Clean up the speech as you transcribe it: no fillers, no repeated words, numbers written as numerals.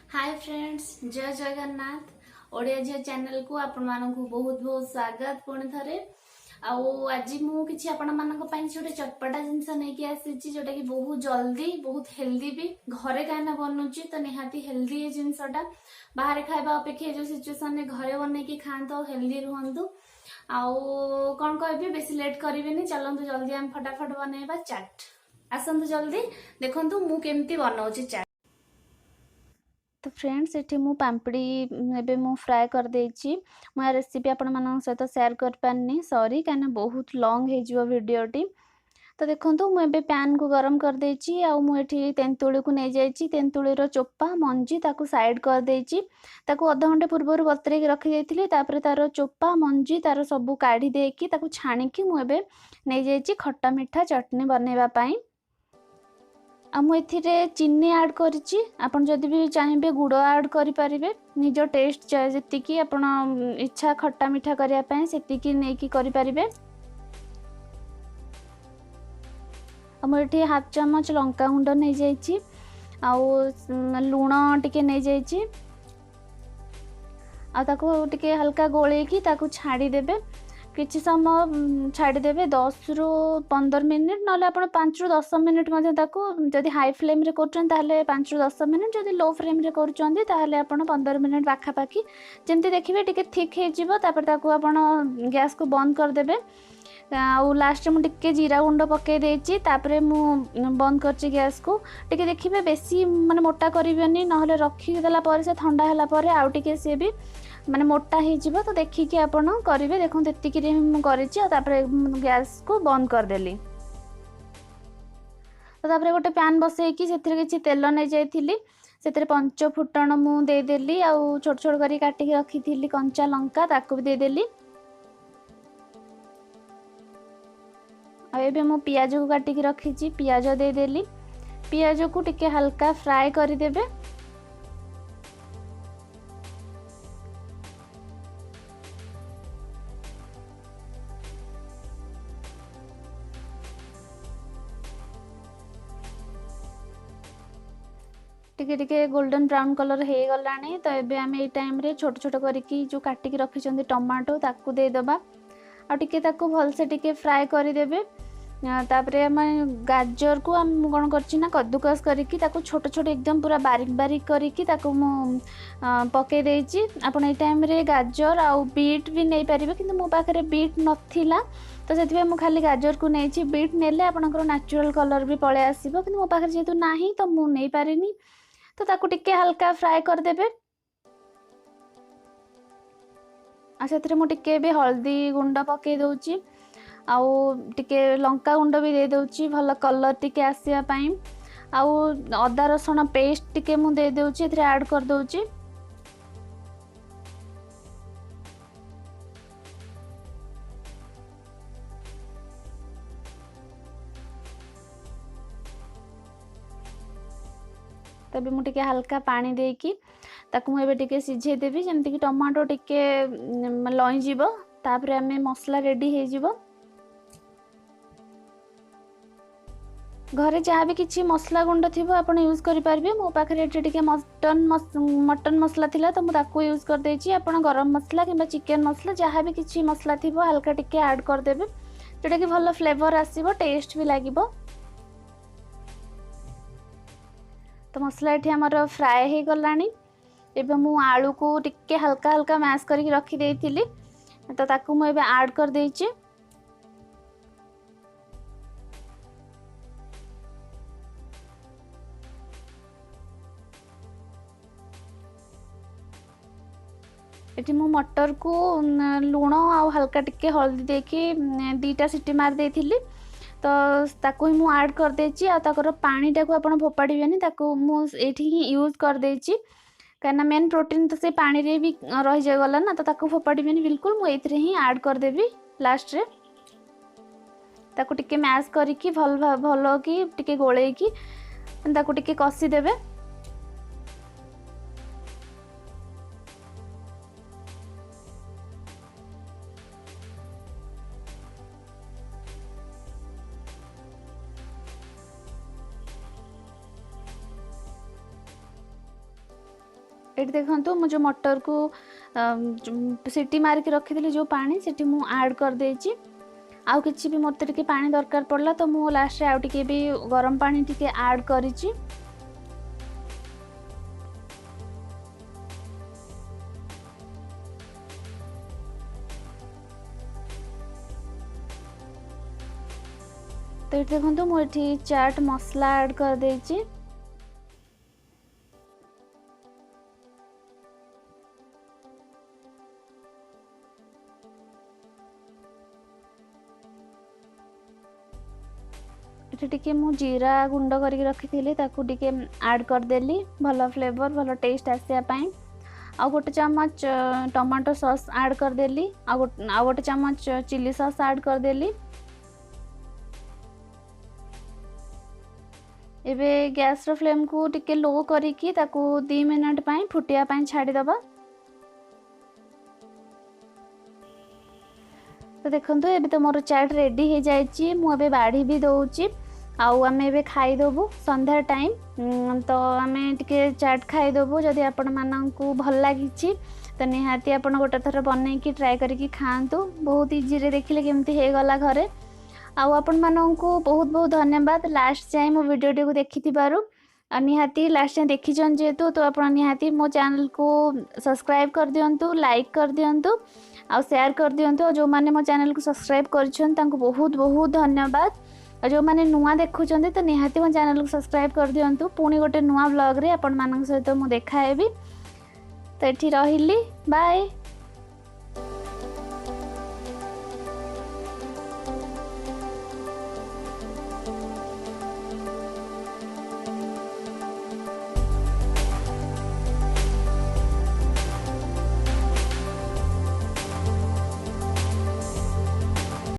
Hi friends, जय Jagannath. Odia झियो channel को आपण मानकु बहुत बहुत स्वागत। पुणी थरे आज मु किछि आपण मानक पई छोटे चटपटा जिंस नै कि आसीछि जोटा कि बहुत जल्दी बहुत हेल्दी भी घरे काना बनउछि। तो निहाती हेल्दी ए जिंसटा बाहर खाइबा अपेक्षा जो सिचुएशन ने घरे बनै कि खांतो हेल्दी रहंतु। आउ कोन कहबी बेसी लेट करिवेनी, चलंतु जल्दी हम फटाफट बनैबा चाट। आसंतु जल्दी देखंतु मु केमती बनउछि चाट। तो फ्रेंड्स ये मु पाम्पड़ी एबे मु फ्राए कर देछि। मो रेसिपी आपण मानन सहित शेयर कर पानी सॉरी काना बहुत लॉन्ग हे जिवो वीडियोटी। तो देखंतु मु एबे पैन को गरम कर देछि आ मु एठी तेंतुली को नै जाइछि। तेंतुली रो चोपा मंजी ताकू साइड कर देछि। ताकू आधा घंटे पूर्व बतरे रखि देथिली। तापर तारो चोपा मंजी तारो सब काढी देकी ताकू छाणी की मु एबे नै जाइछि खट्टा मिठा चटनी बनेबा पई। आमु एथिरे चीनी ऐड करिछि। आपण जदि भी चाहिबे गुड़ ऐड करि परिबे निजो टेस्ट जेति की आपण इच्छा खट्टा मिठा करिया पय सेति की नै की करि परिबे। आमु एठी हाफ चम्मच लंका गुंड नै जाइछि आ लूण टिके नै जाइछि आ ताको टिके हल्का गोळे की ताको छाडी देबे। किछि समय छाड़ी देबे 10 रु 15 मिनिट नले आपण 5 रु 10 मिनिट मध्ये ताको जदि हाई फ्लेम रे करछन ताले 5 रु 10 मिनिट, जदि लो फ्लेम रे करछन ताले आपण 15 मिनिट पाखा पाखी जेंति देखिबे टिके थिक हे जिवो। तापर ताको आपण गैस को बंद कर देबे। आ लास्ट मु टिके जीरा गुंड पके देछि। तापर मु बंद करछि गैस को। टिके देखिबे बेसी माने मोटा करिवेनी नहले रखि देला पर से ठंडा हला पर आ टिके से भी माने मोटा हे जिवो। तो देखि कि आपण करिवे। देखो तेतिकी रे मु करिछि। तापर गैस को बंद कर देली। तो तापर गोटे पैन बसई कि सेथिरे किछि तेल नै जाइथिली। सेथिरे पंच फुटण मु दे देली आ छोट छोट करी काटी के रखिथिली कंचा लंका ताकू भी दे देली। आ एबे मु पियाज को काटी के रखिछि पियाज दे देली। पियाज को टिके हल्का फ्राई करि देबे। टिके टिके गोल्डन ब्राउन कलर हे गलानी। तो एबे आमे ए टाइम रे छोट छोट करिकी जो काटी के रखिछंदी टमाटो ताकू दे दबा आ टिके ताकू भल से टिके फ्राई करि देबे। तापरे हम गाजर को हम कोन करछि ना कद्दूकस करिकी ताकू छोट छोट एकदम पूरा बारीक बारीक करिकी ताकू मु पके देछि। आपण ए टाइम रे गाजर आ बीट भी नै परिबे, किंतु मो पाखरे बीट नथिला तो सेतिबे मु खाली गाजर को नैछि। बीट नेले आपनकर नेचुरल कलर भी पळे आसीबो, किंतु मो पाखरे जेतु नाही तो मु नै पारिनी। तो ताकू टिके हल्का फ्राई कर देबे। आ सेतिरे मु टिके बे हल्दी गुंड पके दउची आउ टिके लंका गुंड भी दे दउची भल कलर टिके आसिया पई। आउ अदा रसुण पेस्ट टिके मु दे दउची एथिरे ऐड कर दउची। तबे मु टिके हल्का पानी देकी ताकू मु एबे टिके सिझे देबी जेमति कि टमाटो टिके लई जीवो। तापरे हमें मसला रेडी हे जीवो। घरे जहाँ भी किसी मसला गुंड थी आप यूज करेंगे। मो पाखे टिके मटन मसला थिला तो मुझे यूज कर देछि। आप गरम मसला कि चिकेन मसला जहाँ भी किसी मसला थी हल्का टिके ऐड करदेवे जोटा कि भल फ्लेवर आसीबो, टेस्ट भी लागिबो। तो मसला ये आमर फ्राए हो गलानी। एबे मु आलू को टिके हल्का हल्का मैश करके रखी देइथिली तो ताकू मु एबे ऐड कर देछि। एठी मु मटर को लूण आ हल्का टिके हल्दी देके 2टा सीटी मार देइथिली तो ताकू ही मु ऐड कर देछि। आ ताकर पानी टाको आपण फोपाड़ीबेनी, ताकू मु एठी ही यूज कर देछि काना मेन प्रोटीन तो से पानी रे भी रहि जाय गला ना। तो ताकू फोपाड़ीबेनी बिल्कुल, मु एथिरे ही ऐड कर देबी लास्ट रे। ताकू टिके मैश करिकी भल भलो की टिके गोळेई की ताकू टिके कसी देबे। ये देखो मु जो मटर को सीटी मारिक रखी जो पानी से मु ऐड कर देची। आउ किछि भी मते टिके पानी दरकार पड़ला तो मु लास्ट आउ टिके भी गरम पानी टिके ऐड करिची। तो ये देखो मुझे चाट मसला ऐड कर देची। टिके मु जीरा गुंड करके रखी ताकू टिके ऐड कर देली भल फ्लेवर भल टेस्ट आसिया पाई। आ गोटे चम्मच टमाटो सॉस ऐड कर देली। आ गोटे चम्मच चिली सॉस ऐड कर देली। एबे गैस रो फ्लेम को टिके लो करिकी ताकू 2 मिनट पाई फुटिया पाई छाड़ी दबा। तो देखंतु एबे तो मोर चाट रेडी हो जाइची। मु एबे बाढ़ी भी दउची। आउ आमे एबे खाइदेबू संध्या टाइम। तो आमे टिके चाट खाइदेबू। जदि आपण माननकू भल लागिची तो निहाती आपण गोटे थर बनैकी ट्राई करके खाआंतु। बहुत इजी रे देखिले केमती हे गला घरे। आउ आपण माननकू बहुत बहुत धन्यवाद लास्ट जाए मो वीडियो को देखिथिबारु। निहाती लास्ट टाइम देखिछन जेतु तो आपण निहाती मो चैनल को सब्सक्राइब कर दियंतु, लाइक कर दियंतु आ शेयर कर दियंतु। जो माने मो चैनल को सब्सक्राइब करछन तांको बहुत बहुत धन्यवाद। और जो माने नुआ देखुचंदी तो निहाती मो चैनल को सब्सक्राइब कर दियंतु। पुणी गोटे नुआ ब्लॉग रे आपण मानक सहित मु देखा हेबी। तो एठी रहिली बाय।